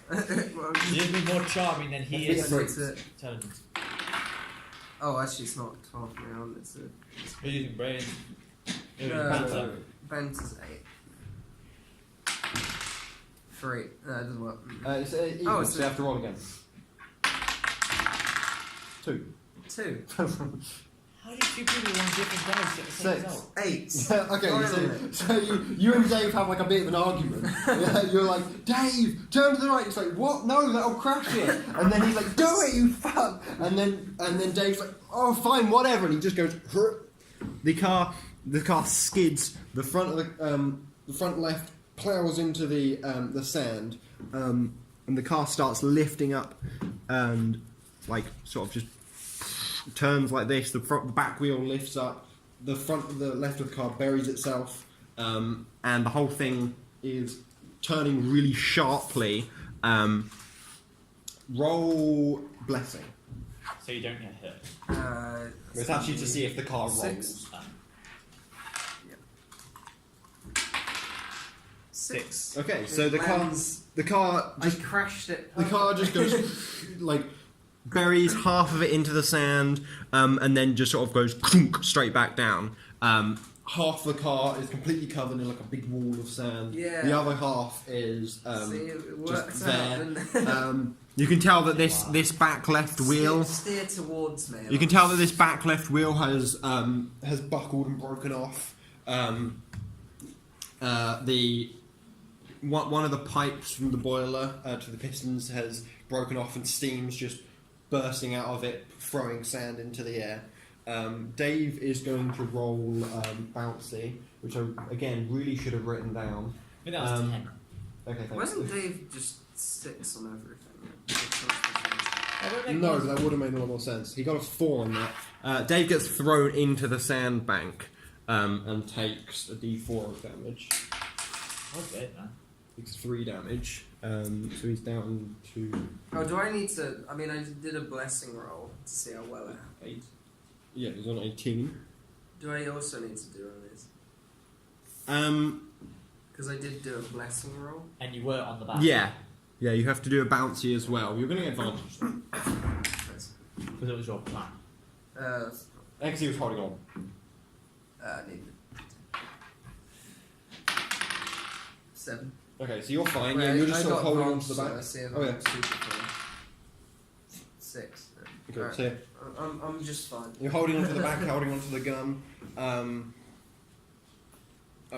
Well, You'd be more charming than he is. Intelligence. Oh, actually, it's not 12 round. It's a. You're using brains. You're using No, banter. Banter's 8. 3. No, it doesn't work. It's even, so you have to roll again. 2. 2. How do two people on different dice get the same result? 8. Okay, so you and Dave have like a bit of an argument. Yeah, you're like, Dave, turn to the right. It's like, what? No, that'll crash it. And then he's like, do it, you fuck. And then Dave's like, oh, fine, whatever. And he just goes. The car skids. The front of the front left plows into the sand, and the car starts lifting up, and like sort of just turns like this. The back wheel lifts up. The front of the left of the car buries itself, and the whole thing is turning really sharply. Roll blessing. So you don't get hurt. It's actually to see if the car 6. rolls. 6. Okay, so the car I crashed it. The car just goes like buries half of it into the sand, and then just sort of goes straight back down. Half the car is completely covered in like a big wall of sand. Yeah. The other half is See, it just works there. out. You can tell that this back left wheel. Steer towards me. You can tell that this back left wheel has buckled and broken off. One of the pipes from the boiler to the pistons has broken off, and steam's just bursting out of it, throwing sand into the air. Dave is going to roll bouncy, which I again really should have written down. I think that was 10. Okay, thanks. Wasn't Dave just 6 on everything? No, that would have made a lot more sense. He got a 4 on that. Dave gets thrown into the sandbank and takes a d4 of damage. Okay, man. Takes 3 damage. So he's down to... Oh, do I need to... I mean, I did a blessing roll to see how well it happened. 8. Yeah, he's on 18. Do I also need to do all this? Because I did do a blessing roll. And you were on the back. Yeah. Yeah, you have to do a bouncy as well. You're going to get advantage. Because it was your plan. Actually, he was holding on. I need 7. Okay, so you're fine. Wait, Yeah, you're just I sort of got holding on to the so back. I see if Oh, I'm yeah. super fine. 6. Okay, Right. so I'm just fine. you're holding onto the back, holding onto the gun. I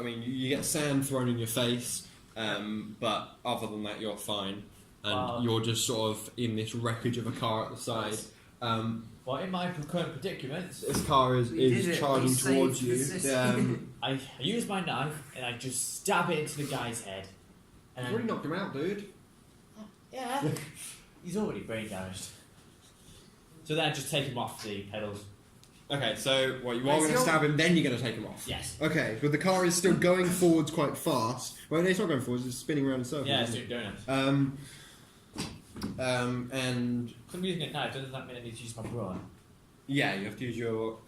mean, you get sand thrown in your face, but other than that, you're fine. And you're just sort of in this wreckage of a car at the side. Well, in my current predicament, This car is charging towards you. I use my knife and I just stab it into the guy's head. And You've already knocked him out, dude. Yeah. He's already brain damaged. So then I just take him off the pedals. Okay, so you are going to stab him, then you're going to take him off? Yes. Okay, but the car is still going forwards quite fast. Well, it's not going forwards, it's spinning around in circles. Yeah, it's doing donuts. And... If I'm using it now, doesn't that mean I need to use my brawn? Yeah, you have to use your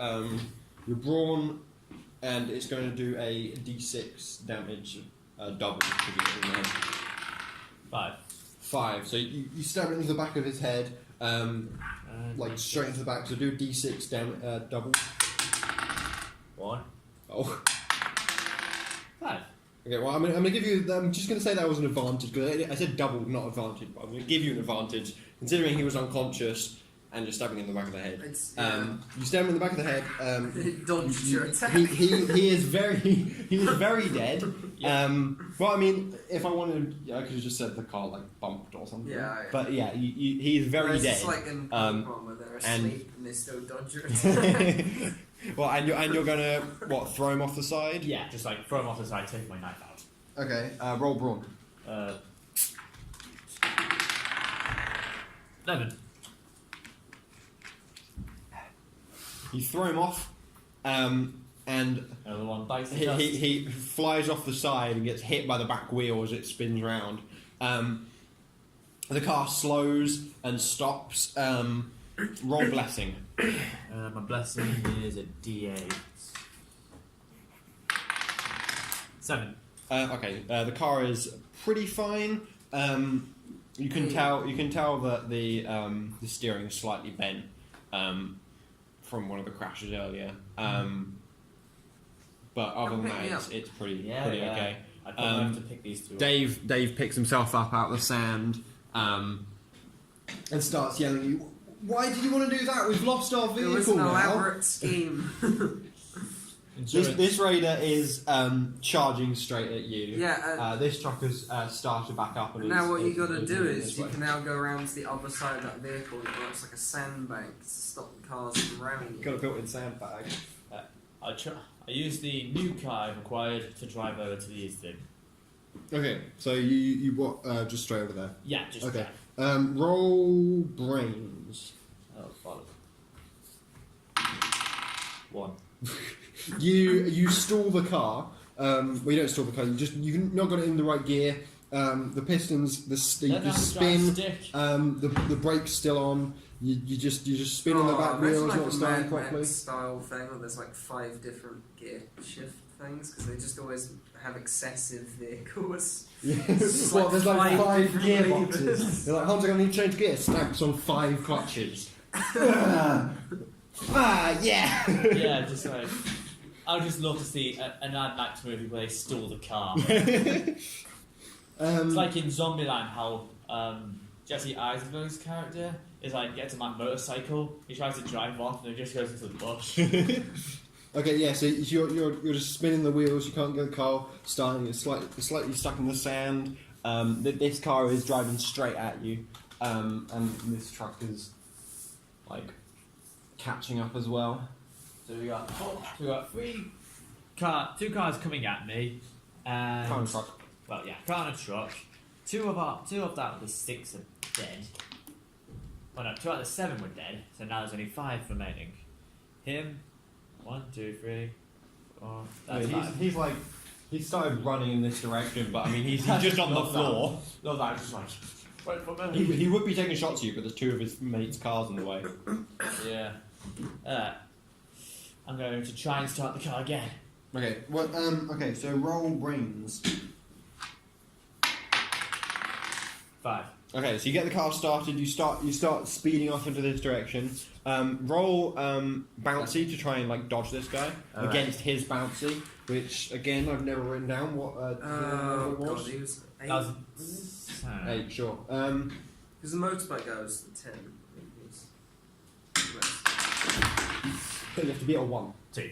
brawn, and it's going to do a d6 damage, double. To be in there. 5. 5. So you stab it into the back of his head, like straight into the back. So do a d6 double. 1. Oh. 5. Okay. Well, I'm going to give you. I'm just going to say that was an advantage because I said double, not advantage. But I'm going to give you an advantage considering he was unconscious. And you're stabbing him in the back of the head. You stab him in the back of the head. Dodged your attack. He is very dead. Well, I mean, if I wanted, I could have just said the car like bumped or something. Yeah. But yeah, he is very dead. It's like in Pokemon where they're asleep and they still dodge your attack. Well, and you're gonna throw him off the side? Yeah, just like throw him off the side, take my knife out. Okay. Roll brawn. 11. You throw him off, and Another one bites the dust. he flies off the side and gets hit by the back wheel as it spins round. The car slows and stops. Roll blessing. My blessing is a D8. 7. Okay, the car is pretty fine. You can tell that the steering is slightly bent from one of the crashes earlier. But other than that, it's pretty okay. I probably have to pick these two. Dave picks himself up out of the sand and starts yelling at you. Why did you want to do that? We've lost our vehicle now. It was an elaborate scheme. This raider is charging straight at you. Yeah. This truck has started back up. And now what you got to do is you can now go around to the other side of that vehicle that looks like a sandbank to stop the cars from ramming you. Got a built-in sandbag. I use the new car I've acquired to drive over to the east thing. Okay, so you what? Just straight over there. Yeah, just okay. Roll brains. Oh, follow. 1. You stall the car. Well, you don't stall the car. You've not got it in the right gear. The pistons, the spin. The brake's still on. You just spin on the back wheel. It's not starting properly. Style thing where there's like 5 different gear shift things because they just always have excessive vehicles. Yeah. There's like 5 gearboxes. They're like, Hans, I'm going to need to change gear. Stamps on 5 clutches. Yeah. Yeah, just like I would just love to see an Mad Max movie where they stole the car. It's like in Zombieland how Jesse Eisenberg's character is like gets on that motorcycle, he tries to drive off and it just goes into the bush. Okay, yeah, so you're just spinning the wheels, you can't get the car starting, it's slightly stuck in the sand. This car is driving straight at you, and this truck is like catching up as well. So we got 2 cars coming at me, and car and truck. Well, yeah, car and a truck. Two of that the 6 are dead. Well, no, 2 out of the 7 were dead. So now there's only 5 remaining. Him, 1, 2, 3, 4. That's 5. He's like he started running in this direction, but I mean he's just on the floor. Love that, just like wait for me. He would be taking shots at you, but there's 2 of his mates' cars in the way. Yeah. I'm going to try and start the car again. Okay. Well. Okay. So roll brains. 5. Okay. So you get the car started. You start speeding off into this direction. Roll bouncy to try and like dodge this guy against his bouncy, which again I've never written down what it was. God, he was 8. That was 8, sure. Because the motorbike guy was 10. You have to be at a 1. 2.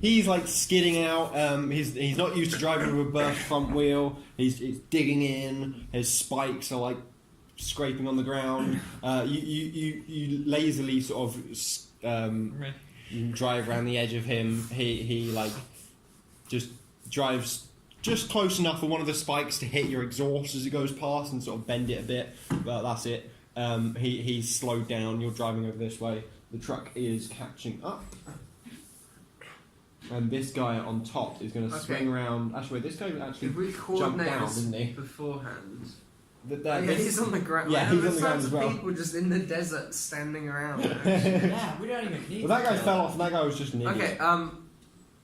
He's like skidding out. He's not used to driving with a burst front wheel. He's digging in. His spikes are like scraping on the ground. You lazily sort of drive around the edge of him. He like just drives just close enough for one of the spikes to hit your exhaust as it goes past and sort of bend it a bit. But that's it. He's slowed down. You're driving over this way. The truck is catching up. And this guy on top is going to swing around. Actually, wait, this guy actually jumped down, didn't he? Beforehand. He's on the ground. Yeah, he's on the ground as well. People just in the desert standing around. Yeah, we don't even need. Well, that guy fell off, and that guy was just an idiot. Okay, I'm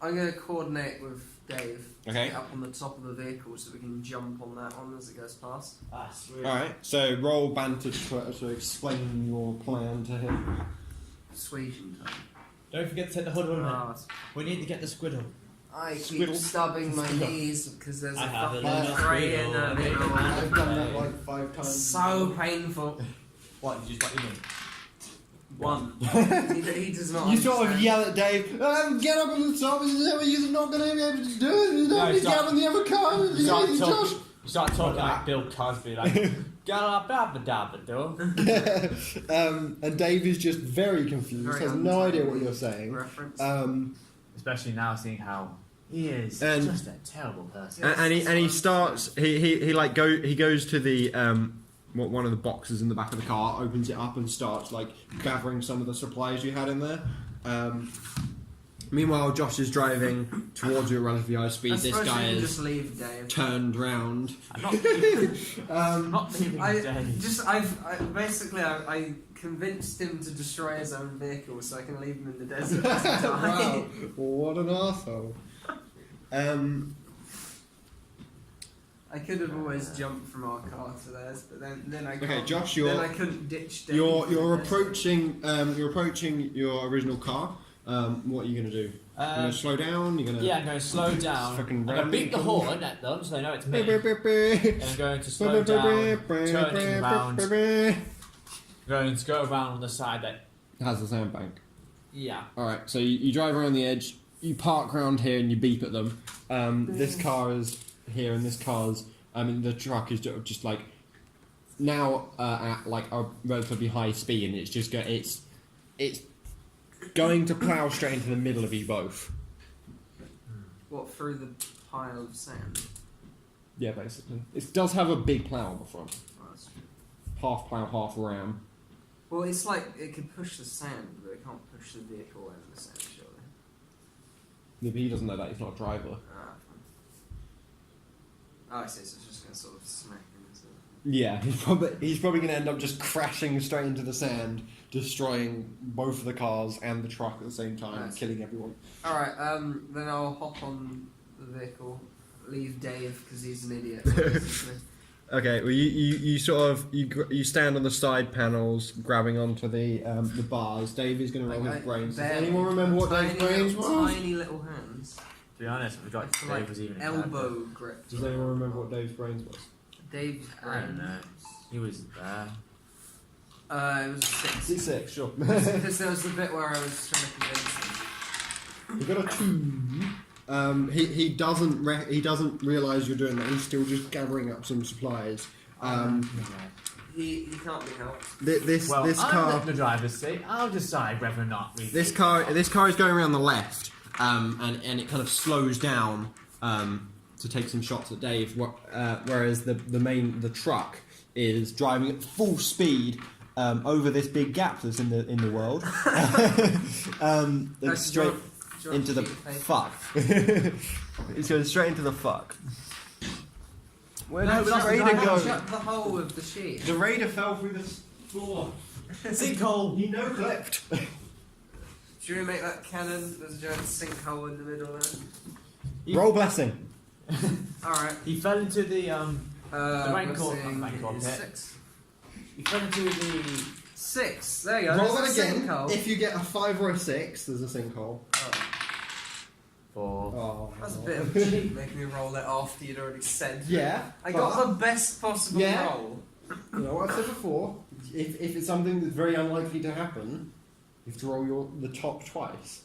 going to coordinate with Dave. Okay. Get up on the top of the vehicle so we can jump on that one as it goes past. Ah, sweet. All right. So roll banter to explain your plan to him. Sweden time. Don't forget to take the hood on. We need to get the squiddle. I keep stubbing my knees because there's a fucking little tray in the middle. I've done that like 5 times. So painful. What, did you just like even? 1. he does not. You sort of understand. yell at Dave, get up on the top, you're not going to be able to do it, you don't need to get on the other car, You start talking like Bill Cosby, like, and Dave is just very confused, Very has no idea what you're saying. Reference. especially now seeing how he is And- just a terrible person. And he starts, he goes to the, one of the boxes in the back of the car, opens it up and starts like gathering some of the supplies you had in there. Meanwhile, Josh is driving towards you at relatively high speed. This guy is just leave Dave. turned round. I'm not leaving, I'm not leaving I Dave. I convinced him to destroy his own vehicle so I can leave him in the desert. Wow, what an arsehole. I could have always jumped from our car to theirs, but then I can't. Okay, Josh, then I couldn't ditch Dave. you're approaching your original car. What are you gonna do? You're gonna slow down. You're gonna I'm going to slow down. fucking I'm going to beat the ram horn at them so they know it's me. And I'm going to slow down, turning around. I'm going to go around on the side that. has the sandbank. Yeah. Alright, so you drive around the edge, you park around here and you beep at them. This car is here and this car's, the truck is just like, now at like a relatively high speed and it's just it's going to plough straight into the middle of you both. What, through the pile of sand? Yeah, basically. It does have a big plough on the front. Oh, that's true. Half plough, half ram. Well, it's like it could push the sand, but it can't push the vehicle over the sand, surely. Yeah, but he doesn't know that, he's not a driver. Ah, fine. Oh, I see, so it's just going to sort of smack him into Yeah, he's probably going to end up just crashing straight into the sand, destroying both of the cars and the truck at the same time, Nice. killing everyone. Alright, then I'll hop on the vehicle, leave Dave, because he's an idiot, basically. Okay, well you sort of you stand on the side panels, grabbing onto the bars. Dave is going to roll his brains. Does anyone remember what Dave's brains was? Tiny little hands. To be honest, we got It's Dave like was even elbow grip. Does anyone remember what Dave's brains was? Dave's I don't brains. know. He was there. It was a 6. C6, sure. Because there was the bit where I was trying to convince him. You got a 2. He doesn't realise you're doing that. He's still just gathering up some supplies. He can't be helped. This I'm car in the driver's seat. I'll decide whether or not we. this car is going around the left, and it kind of slows down to take some shots at Dave. Whereas the truck is driving at full speed. Over this big gap that's in the world, that's straight into the fuck. It's going straight into the fuck. Where did the raider go? Shut the hole of the sheet. The raider fell through the floor. Sinkhole. He no clipped. Should we make that cannon? There's a giant sinkhole in the middle there. Roll blessing. Alright. He fell into the Blessing raincourt is pit. 6. He fell into the 6. There you go. Roll There's it a again. sinkhole. If you get a 5 or a 6, there's a sinkhole. Oh, 4. Oh, that's a bit of cheat, making me roll it after you'd already said. Yeah, I got the best possible Yeah. roll. You know what I said before? If it's something that's very unlikely to happen, you have to roll the top twice.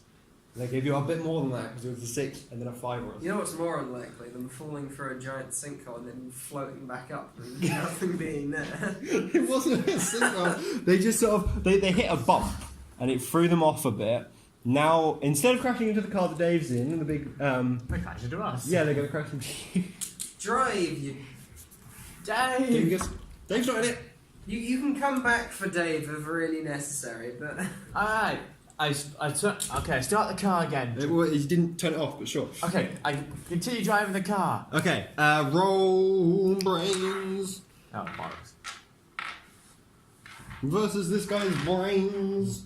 And I gave you a bit more than that because it was a 6 and then a 5 or a 6. You know what's more unlikely than falling through a giant sinkhole and then floating back up and nothing being there? It wasn't a sinkhole. They just sort of they hit a bump and it threw them off a bit. Now instead of crashing into the car that Dave's in, the big They crashed into us. yeah, they're gonna crash into you. Drive, you. Dave. Dave's not in it. You can come back for Dave if really necessary, but Alright. I start the car again. He didn't turn it off, but sure. Okay, I continue driving the car. Okay, roll brains Oh, bollocks. versus this guy's brains.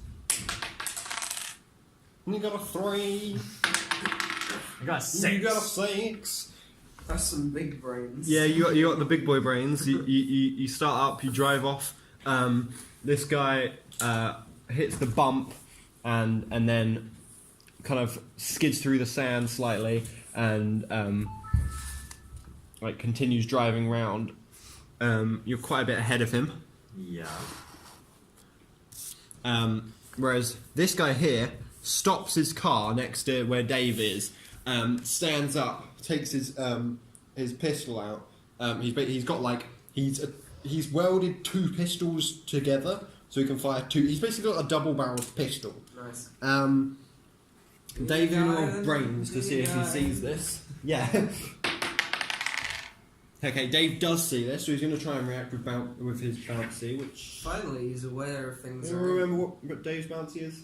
And you got a 3. I got a 6. You got a 6. that's some big brains. Yeah, you got the big boy brains. You start up, you drive off. This guy hits the bump and then kind of skids through the sand slightly and like continues driving round. You're quite a bit ahead of him. Yeah. Whereas this guy here stops his car next to where Dave is, stands up, takes his pistol out. He's got like he's welded 2 pistols together so he can fire 2. He's basically got a double-barreled pistol. Nice. Dave, you roll brains to see if he sees this. Yeah. Okay, Dave does see this, so he's going to try and react with his bouncy, which... Finally, he's aware of things. Do you remember what Dave's bouncy is?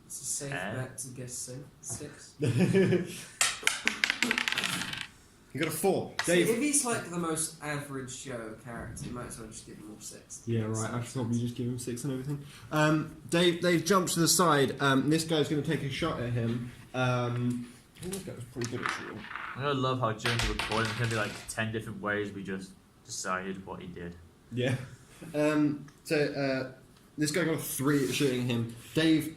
It's a safe bet to guess 6. You got a 4. See, Dave. if he's like the most average Joe character, you might as well just give him all 6. Yeah, right. I should probably just give him 6 and everything. Dave jumps to the side. This guy's going to take a shot at him. This guy was pretty good at shooting. I'm gonna love how during the recording there's gonna be like 10 different ways we just decided what he did. Yeah. This guy got a 3 at shooting him. Dave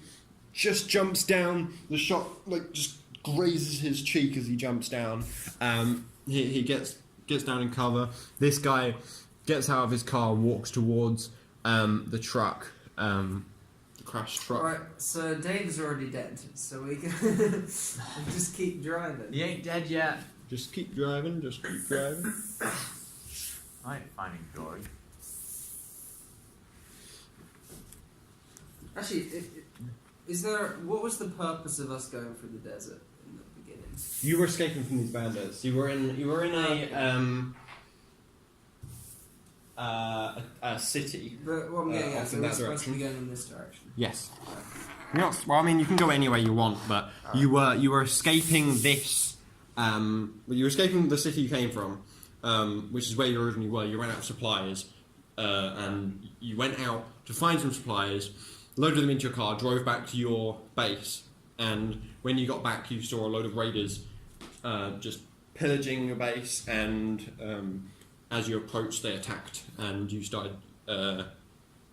just jumps down. The shot just grazes his cheek as he jumps down. He gets down in cover. This guy gets out of his car, walks towards the truck, the crashed truck. Right, so Dave's already dead, so we can we'll just keep driving. He ain't dead yet. Just keep driving. I ain't finding Jory. Actually, what was the purpose of us going through the desert in the beginning? You were escaping from these bandits. You were in a city. But what I'm getting at, so in we're that supposed to be direction. going in this direction. Yes. Well, I mean, you can go anywhere you want, but you were escaping this. You were escaping the city you came from, which is where you originally were. You ran out of supplies, and you went out to find some supplies, loaded them into your car, drove back to your base, and when you got back, you saw a load of raiders just pillaging your base, and as you approached, they attacked, and you started.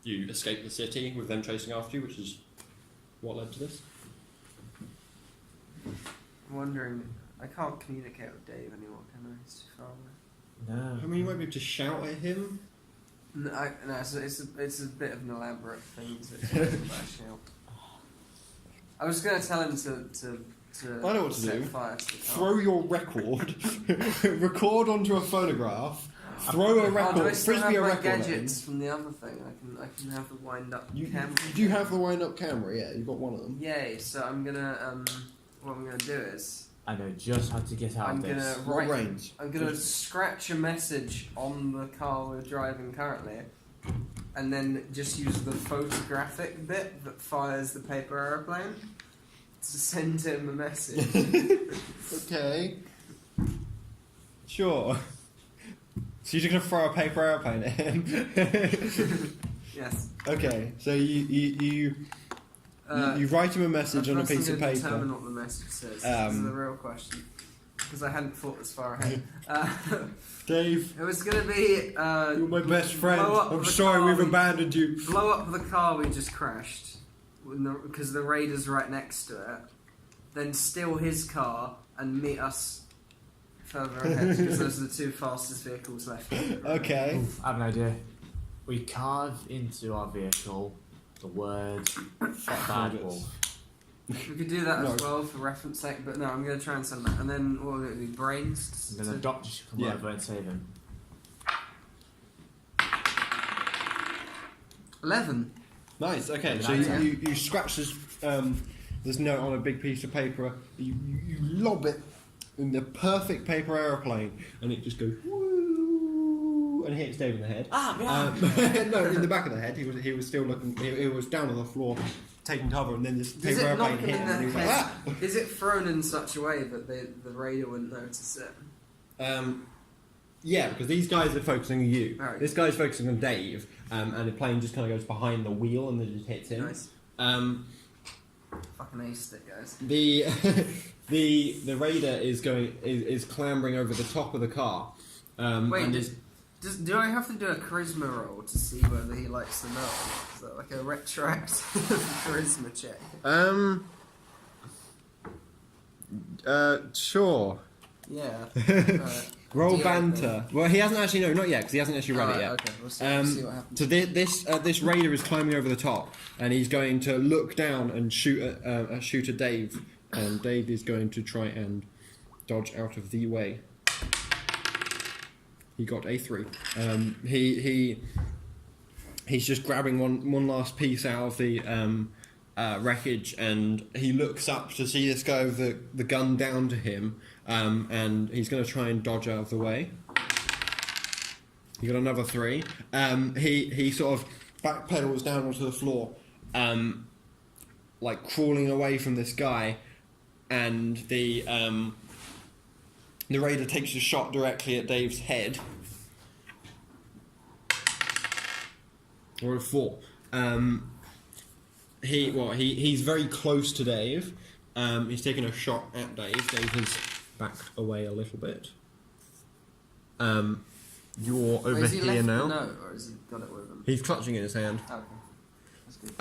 You escaped the city with them chasing after you, which is what led to this. I'm wondering, I can't communicate with Dave anymore, can I? He's too far away. No. I mean, you might be able to shout at him. No, it's a bit of an elaborate thing to about a shout. I was going to tell him to I know what to set do. fire to the car. Throw your record, record onto a phonograph, throw a record, do I still frisbee a have my record. gadgets from the other thing? I can have the wind up camera. You do have the wind up camera, yeah. You've got one of them. Yay! So I'm gonna what I'm gonna do is I know just how to get out I'm of this. gonna What range? I'm gonna scratch a message on the car we're driving currently, and then just use the photographic bit that fires the paper aeroplane to send him a message. Okay. Sure. So you're just gonna throw a paper airplane at him? Yes. Okay. So you write him a message on a piece of paper. Determine what the message says. This is the real question. Because I hadn't thought this far ahead. Dave, It was gonna be. you're my best friend. blow up I'm the sorry car we've we- abandoned you. Blow up the car we just crashed, because the Raider's right next to it. Then steal his car and meet us further ahead, because those are the 2 fastest vehicles left. Okay. Oof, I have an idea. We carve into our vehicle the word bad wolf. We could do that as No. well for reference sake, but no, I'm going to try and send that. And then what will it be? Brains? And then the doctor should come Yeah. over and save him. 11. Nice. Okay. Good So idea. you scratch this note on a big piece of paper. You lob it in the perfect paper aeroplane, and it just goes woo, and hits Dave in the head. Ah, No, in the back of the head. He was still looking. He was down on the floor, taking cover, and then this Is paper it airplane not hit in him, the and he was like, head? ah! Is it thrown in such a way that the Raider wouldn't notice it? Yeah, because these guys are focusing on you. Alright. This guy's focusing on Dave, and the plane just kind of goes behind the wheel and then just hits him. Nice. Fucking aced it, guys. The raider is clambering over the top of the car. Wait, and do I have to do a charisma roll to see whether he likes the note? Is that like a retroactive charisma check? Sure. Yeah. Roll Do you banter. Well, he hasn't actually. No, not yet, because he hasn't actually read it yet. Okay, we'll see what happens. So this raider is climbing over the top, and he's going to look down and shoot at Dave, and Dave is going to try and dodge out of the way. He got a 3. He's just grabbing one last piece out of the wreckage, and he looks up to see this guy with the gun down to him, and he's going to try and dodge out of the way. He got another 3. He sort of backpedals down onto the floor, like crawling away from this guy, and the raider takes a shot directly at Dave's head. Or a 4. He's very close to Dave, He's taking a shot at Dave. Dave has backed away a little bit. You're over Has he here left now. the note, or has he got it with him? He's clutching it in his hand. Okay, that's good.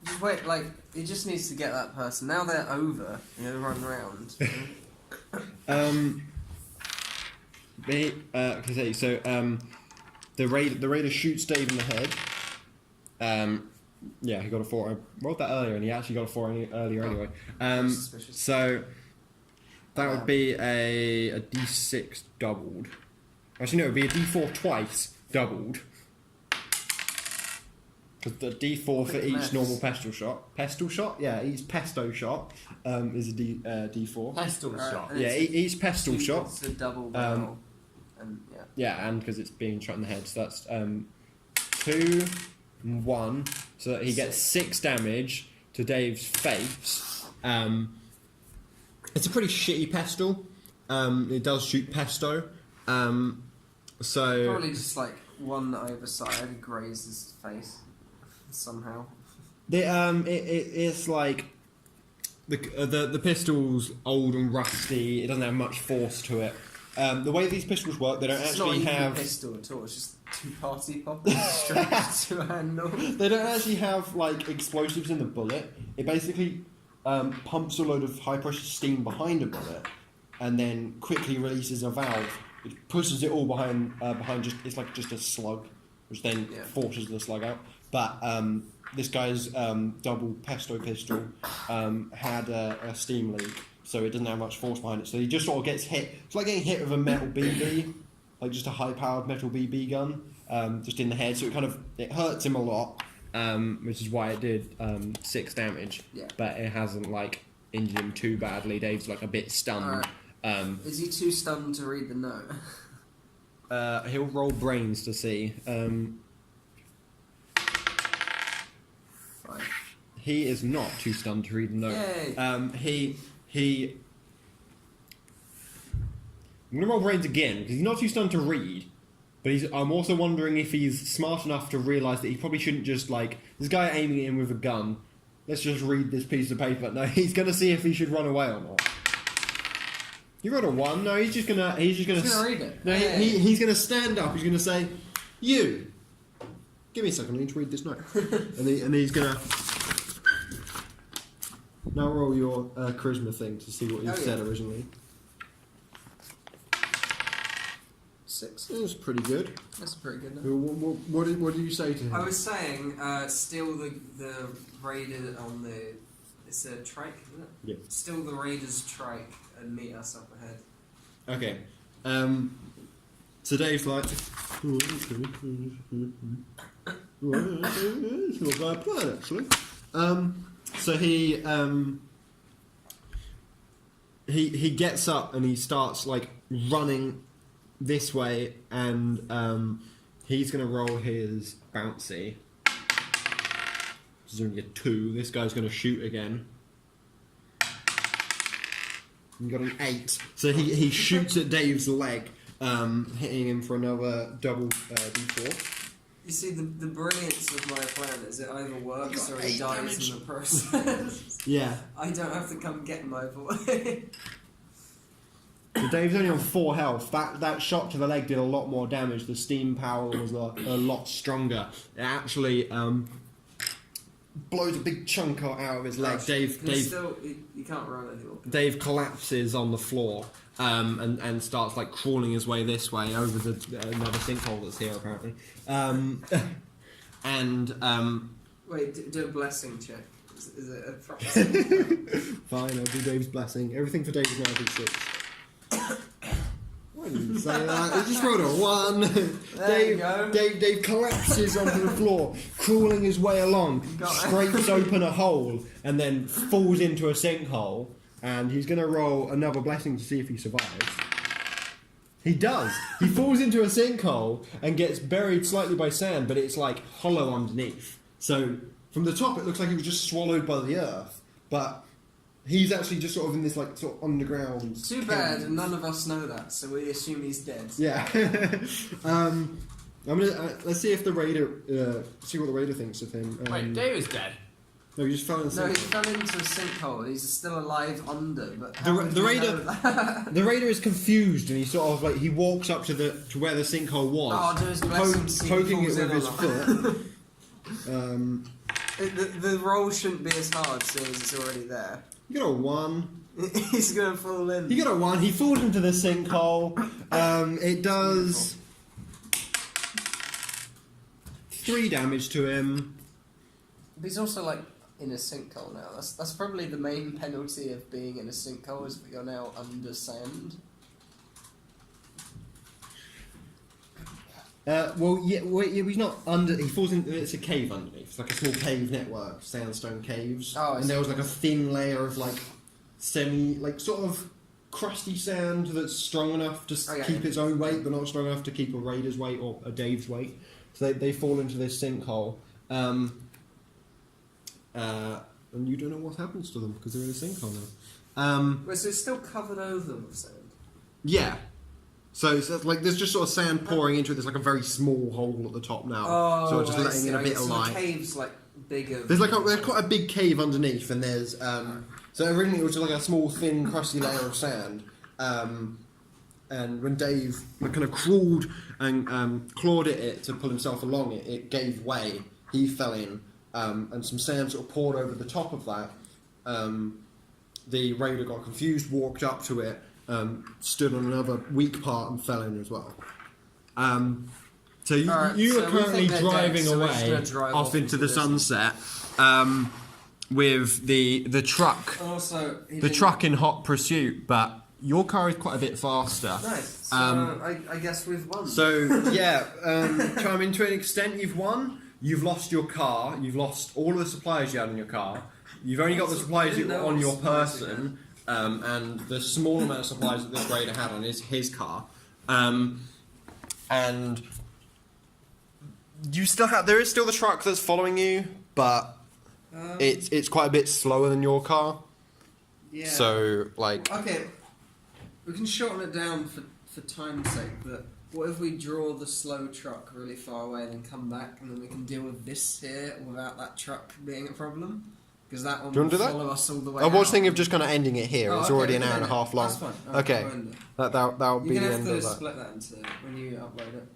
Just wait, like, he just needs to get that person. Now they're over, run around. The raider shoots Dave in the head. Yeah, he got a 4. I rolled that earlier, and he actually got a 4 earlier anyway. Suspicious. So that would be a D6 doubled. Actually, no, it would be a D4 twice doubled. Because the D4 for each normal pestle shot. Yeah, each pesto shot is a D4. Pestle shot. Yeah, each pestle shot. It's a double barrel. And yeah. Yeah, and because it's being shot in the head, so that's 2 and 1, so that he gets 6 damage to Dave's face. It's a pretty shitty pestle. It does shoot pesto. So Probably just like one overside grazed his face somehow. It's like the pistol's old and rusty. It doesn't have much force to it. The way these pistols work, they don't It's actually not even have a pistol at all. It's just 2 party poppers strapped to a handle. They don't actually have like explosives in the bullet. It basically pumps a load of high pressure steam behind a bullet, and then quickly releases a valve. It pushes it all behind it's like just a slug, which then forces the slug out. But this guy's double pesto pistol had a steam leak, so it doesn't have much force behind it. So he just sort of gets hit. It's like getting hit with a metal BB, like just a high-powered metal BB gun, just in the head. So it hurts him a lot, which is why it did 6 damage. Yeah. But it hasn't like injured him too badly. Dave's like a bit stunned. Is he too stunned to read the note? He'll roll brains to see. Fine. He is not too stunned to read the note. Yay. I'm gonna roll brains again because he's not too stunned to read, but I'm also wondering if he's smart enough to realise that he probably shouldn't just like this guy aiming at him with a gun. Let's just read this piece of paper. No, he's gonna see if he should run away or not. You rolled a 1. No, he's just gonna He's gonna read it. No, he's gonna stand up. He's gonna say, "You, give me a second. I need to read this note." and he's gonna now roll your charisma thing to see what you said originally. 6. It was pretty good. That's a pretty good note. What did you say to him? I was saying, steal the raider on the... It's a trike, isn't it? Yeah. Steal the raider's trike and meet us up ahead. Okay. So Dave's like... It's not a bad plan, actually. So he gets up and he starts, like, running this way, and he's going to roll his bouncy. This is only a 2. This guy's going to shoot again. You got an 8. So he shoots at Dave's leg, hitting him for another double D4. You see, the brilliance of my plan is it either works or he dies in the process. Yeah. I don't have to come get him either way. So Dave's only on 4 health. That shot to the leg did a lot more damage. The steam power was a lot stronger. It actually blows a big chunk out of his leg. Dave you can't run anymore. Dave collapses on the floor and starts like crawling his way this way over another sinkhole that's here apparently. Wait, do a blessing check. Is it a practice? Fine, I'll do Dave's blessing. Everything for Dave is now D6. Why didn't you say that? He just rolled a 1. There you go. Dave collapses onto the floor, crawling his way along, scrapes open a hole, and then falls into a sinkhole. And he's going to roll another blessing to see if he survives. He does. He falls into a sinkhole and gets buried slightly by sand, but it's like hollow underneath. So from the top, it looks like he was just swallowed by the earth, but he's actually just sort of in this like sort of underground. Too bad, and none of us know that, so we assume he's dead. Yeah. I'm gonna let's see if the raider see what the raider thinks of him. Wait, Dave is dead. No, he just fell in the No, he sinkhole. fell into a sinkhole. He's still alive under, but The- how would the you radar- know that? The raider is confused and he sort of like he walks up to where the sinkhole was, Oh, do his blessing see he poking it falls with in his or foot. The roll shouldn't be as hard, seeing as it's already there. You got a 1. He's gonna fall in. You got a 1. He falls into the sinkhole. It does 3 damage to him. But he's also like in a sinkhole now. That's probably the main penalty of being in a sinkhole is that you're now under sand. He's not under. He falls into. It's a cave underneath. It's like a small cave network, sandstone caves. Oh, I and see. there was like a thin layer of like sort of crusty sand that's strong enough to keep its own weight, but not strong enough to keep a raider's weight or a Dave's weight. So they fall into this sinkhole, and you don't know what happens to them because they're in a sinkhole now. Wait, so it's still covered over with sand? Yeah. So it's like there's just sort of sand pouring into it. There's like a very small hole at the top now, Oh, so it's just I letting see. in a bit of So light. the cave's like bigger. There's quite a big cave underneath, and there's so originally it was just like a small, thin, crusty layer of sand. And when Dave kind of crawled and clawed at it to pull himself along it, it gave way. He fell in, and some sand sort of poured over the top of that. The raider got confused, walked up to it, stood on another weak part, and fell in as well. So you are so we currently think they're driving dead, so we're just away gonna drive off off into the this. sunset with the truck. Also, The truck in hot pursuit, but your car is quite a bit faster. Nice. So I guess we've won. So yeah, to an extent you've won. You've lost your car. You've lost all of the supplies you had in your car. You've only got the supplies didn't know on what your supplies you person, and the small amount of supplies that this raider had on his car. And you still have. There is still the truck that's following you, but it's quite a bit slower than your car. yeah. So like. Okay, we can shorten it down for time's sake, but what if we draw the slow truck really far away and then come back and then we can deal with this here without that truck being a problem? Because that one Do you will want to do that? follow us all the way I was out. thinking of just kind of ending it here. Oh, It's okay, already we an can hour and a end it. half long. That's fine. Alright, Okay, we'll end it. that'll be You're the gonna end have of to that. split that into when you upload it.